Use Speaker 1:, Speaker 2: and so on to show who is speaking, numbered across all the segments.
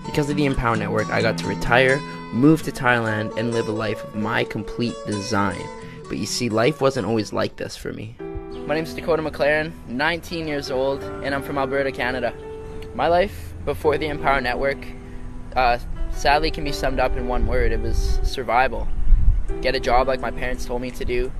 Speaker 1: Because of the Empower Network, I got to retire, move to Thailand, and live a life of my complete design. But you see, life wasn't always like this for me. My name's Dakota McLaren, 19 years old, and I'm from Alberta, Canada. My life before the Empower Network sadly can be summed up in one word. It was survival. Get a job like my parents told me to do,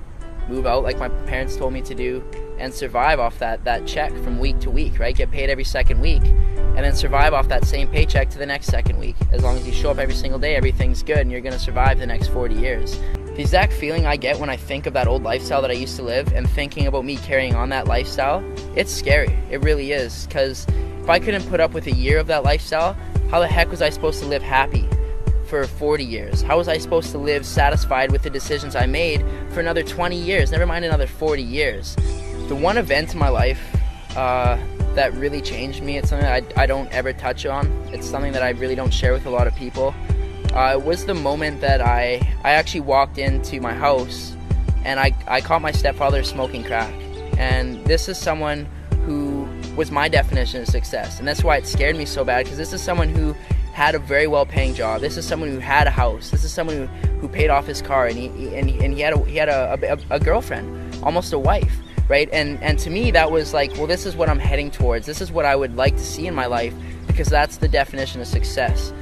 Speaker 1: move out like my parents told me to do, and survive off that check from week to week, right? Get paid every second week, and then survive off that same paycheck to the next second week. As long as you show up every single day, everything's good, and you're going to survive the next 40 years. The exact feeling I get when I think of that old lifestyle that I used to live and thinking about me carrying on that lifestyle, it's scary. It really is, because if I couldn't put up with a year of that lifestyle, how the heck was I supposed to live happy for 40 years? How was I supposed to live satisfied with the decisions I made for another 20 years, never mind another 40 years? The one event in my life that really changed me, it's something that I don't ever touch on. It's something that I really don't share with a lot of people. It was the moment that I actually walked into my house and I caught my stepfather smoking crack. And this is someone who was my definition of success. And that's why it scared me so bad, because this is someone who had a very well-paying job. This is someone who had a house. This is someone who paid off his car, and he had a girlfriend, almost a wife, right? And to me, that was like, well, this is what I'm heading towards. This is what I would like to see in my life, because that's the definition of success.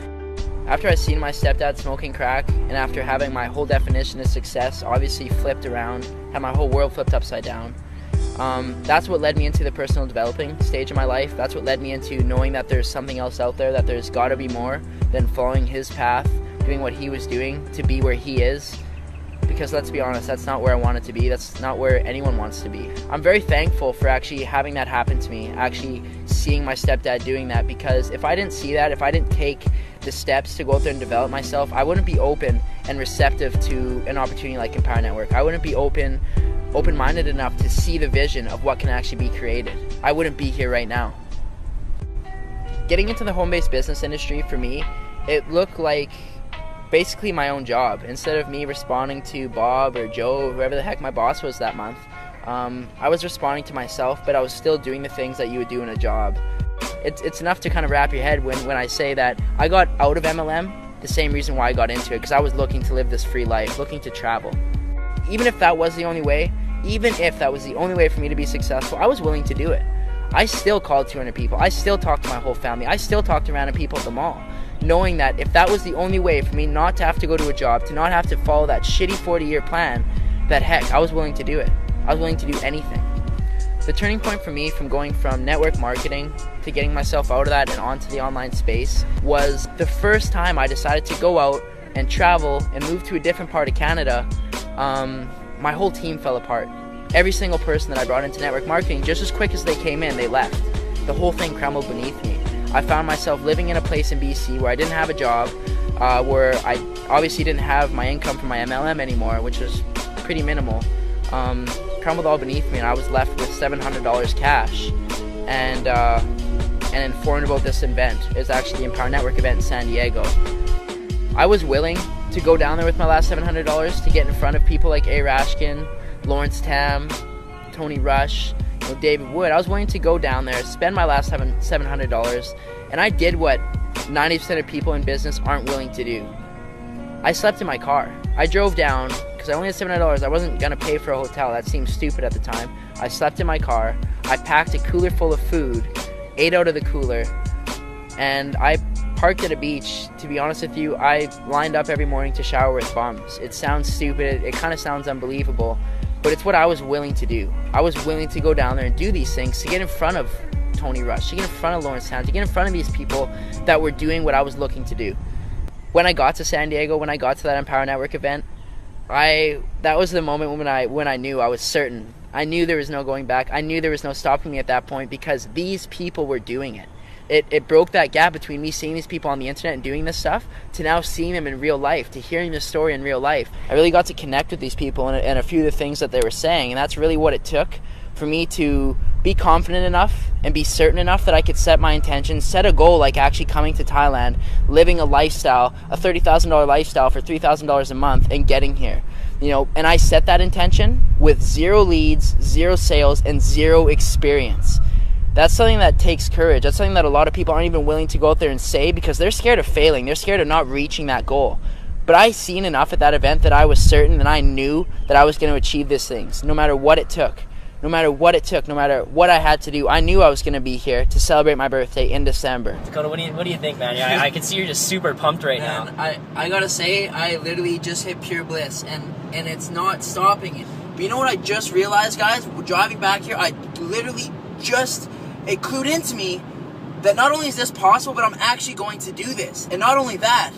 Speaker 1: After I seen my stepdad smoking crack, and after having my whole definition of success obviously flipped around, had my whole world flipped upside down, that's what led me into the personal developing stage of my life. That's what led me into knowing that there's something else out there, that there's got to be more than following his path, doing what he was doing to be where he is. Because let's be honest, that's not where I wanted to be. That's not where anyone wants to be. I'm very thankful for actually having that happen to me, actually seeing my stepdad doing that, because if I didn't see that, if I didn't take the steps to go out there and develop myself, I wouldn't be open and receptive to an opportunity like Empower Network. I wouldn't be open-minded enough to see the vision of what can actually be created. I wouldn't be here right now. Getting into the home-based business industry, for me, it looked like basically my own job. Instead of me responding to Bob or Joe, whoever the heck my boss was that month, I was responding to myself, but I was still doing the things that you would do in a job. It's enough to kind of wrap your head when I say that I got out of MLM the same reason why I got into it, because I was looking to live this free life, looking to travel. Even if that was the only way, for me to be successful, I was willing to do it. I still called 200 people. I still talked to my whole family. I still talked to random people at the mall, knowing that if that was the only way for me not to have to go to a job, to not have to follow that shitty 40-year plan, that heck, I was willing to do it. I was willing to do anything. The turning point for me from going from network marketing to getting myself out of that and onto the online space was the first time I decided to go out and travel and move to a different part of Canada. My whole team fell apart. Every single person that I brought into network marketing, just as quick as they came in, they left. The whole thing crumbled beneath me. I found myself living in a place in BC where I didn't have a job, where I obviously didn't have my income from my MLM anymore, which was pretty minimal. Crumbled all beneath me, and I was left with $700 cash, and informed about this event. It was actually the Empower Network event in San Diego. I was willing to go down there with my last $700 to get in front of people like A. Rashkin, Lawrence Tam, Tony Rush, David Wood. I was willing to go down there, spend my last $700, and I did what 90% of people in business aren't willing to do. I slept in my car. I drove down, because I only had $700. I wasn't going to pay for a hotel. That seemed stupid at the time. I slept in my car. I packed a cooler full of food, ate out of the cooler, and I parked at a beach. To be honest with you, I lined up every morning to shower with bums. It sounds stupid. It kind of sounds unbelievable, but it's what I was willing to do. I was willing to go down there and do these things to get in front of Tony Rush, to get in front of Lawrence Town, to get in front of these people that were doing what I was looking to do. When I got to San Diego, when I got to that Empower Network event, that was the moment when I knew I was certain. I knew there was no going back. I knew there was no stopping me at that point, because these people were doing it. It broke that gap between me seeing these people on the internet and doing this stuff to now seeing them in real life, to hearing this story in real life. I really got to connect with these people and a few of the things that they were saying, and that's really what it took for me to be confident enough and be certain enough that I could set my intentions, set a goal like actually coming to Thailand, living a lifestyle, a $30,000 lifestyle for $3,000 a month, and getting here. And I set that intention with 0 leads, 0 sales, and 0 experience. That's something that takes courage. That's something that a lot of people aren't even willing to go out there and say because they're scared of failing. They're scared of not reaching that goal. But I seen enough at that event that I was certain and I knew that I was going to achieve these things, no matter what it took. No matter what it took, no matter what I had to do, I knew I was going to be here to celebrate my birthday in December.
Speaker 2: Dakota, what do you think, man? Yeah, I can see you're just super pumped right now.
Speaker 1: I gotta say, I literally just hit pure bliss, and it's not stopping it. But you know what I just realized, guys? Driving back here, I literally it clued into me that not only is this possible, but I'm actually going to do this. And not only that,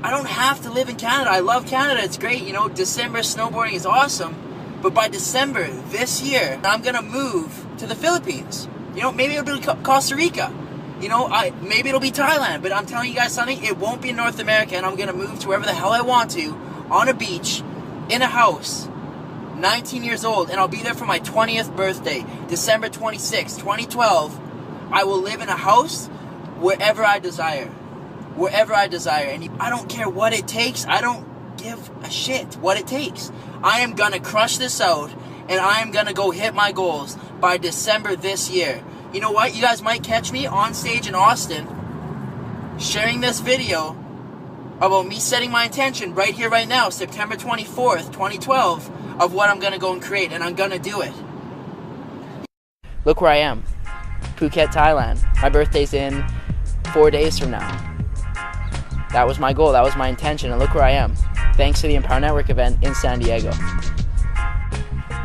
Speaker 1: I don't have to live in Canada. I love Canada. It's great. You know, December snowboarding is awesome. But by December this year, I'm going to move to the Philippines. You know, maybe it'll be Costa Rica. You know, maybe it'll be Thailand. But I'm telling you guys something, it won't be in North America. And I'm going to move to wherever the hell I want to, on a beach, in a house, 19 years old. And I'll be there for my 20th birthday, December 26, 2012. I will live in a house wherever I desire. Wherever I desire. And I don't care what it takes. I don't give a shit what it takes. I am gonna crush this out, and I am gonna go hit my goals by December this year. You know what? You guys might catch me on stage in Austin sharing this video about me setting my intention right here, right now, September 24th, 2012, of what I'm gonna go and create, and I'm gonna do it. Look where I am. Phuket, Thailand. My birthday's in 4 days from now. That was my goal, that was my intention, and look where I am. Thanks to the Empower Network event in San Diego.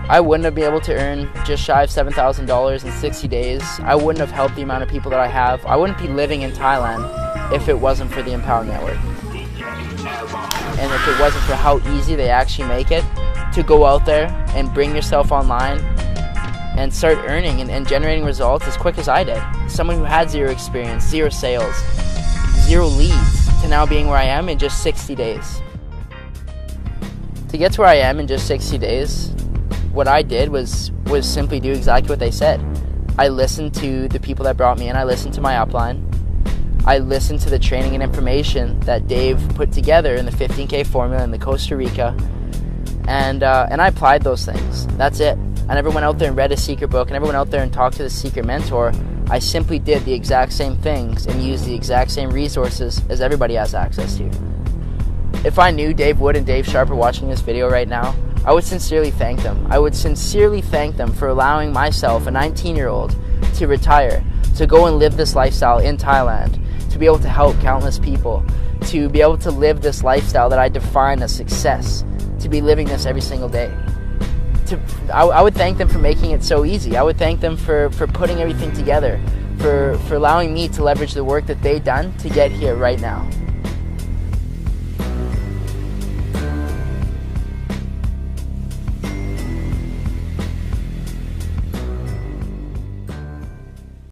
Speaker 1: I wouldn't have been able to earn just shy of $7,000 in 60 days. I wouldn't have helped the amount of people that I have. I wouldn't be living in Thailand if it wasn't for the Empower Network. And if it wasn't for how easy they actually make it to go out there and bring yourself online and start earning and generating results as quick as I did. Someone who had zero experience, zero sales, zero leads, to now being where I am in just 60 days. To get to where I am in just 60 days, what I did was simply do exactly what they said. I listened to the people that brought me in. I listened to my upline. I listened to the training and information that Dave put together in the 15K formula in the Costa Rica, and I applied those things. That's it. I never went out there and read a secret book. I never went out there and talked to the secret mentor. I simply did the exact same things and used the exact same resources as everybody has access to. If I knew Dave Wood and Dave Sharp are watching this video right now, I would sincerely thank them. I would sincerely thank them for allowing myself, a 19-year-old, to retire, to go and live this lifestyle in Thailand, to be able to help countless people, to be able to live this lifestyle that I define as success, to be living this every single day. I would thank them for making it so easy. I would thank them for putting everything together, for allowing me to leverage the work that they've done to get here right now.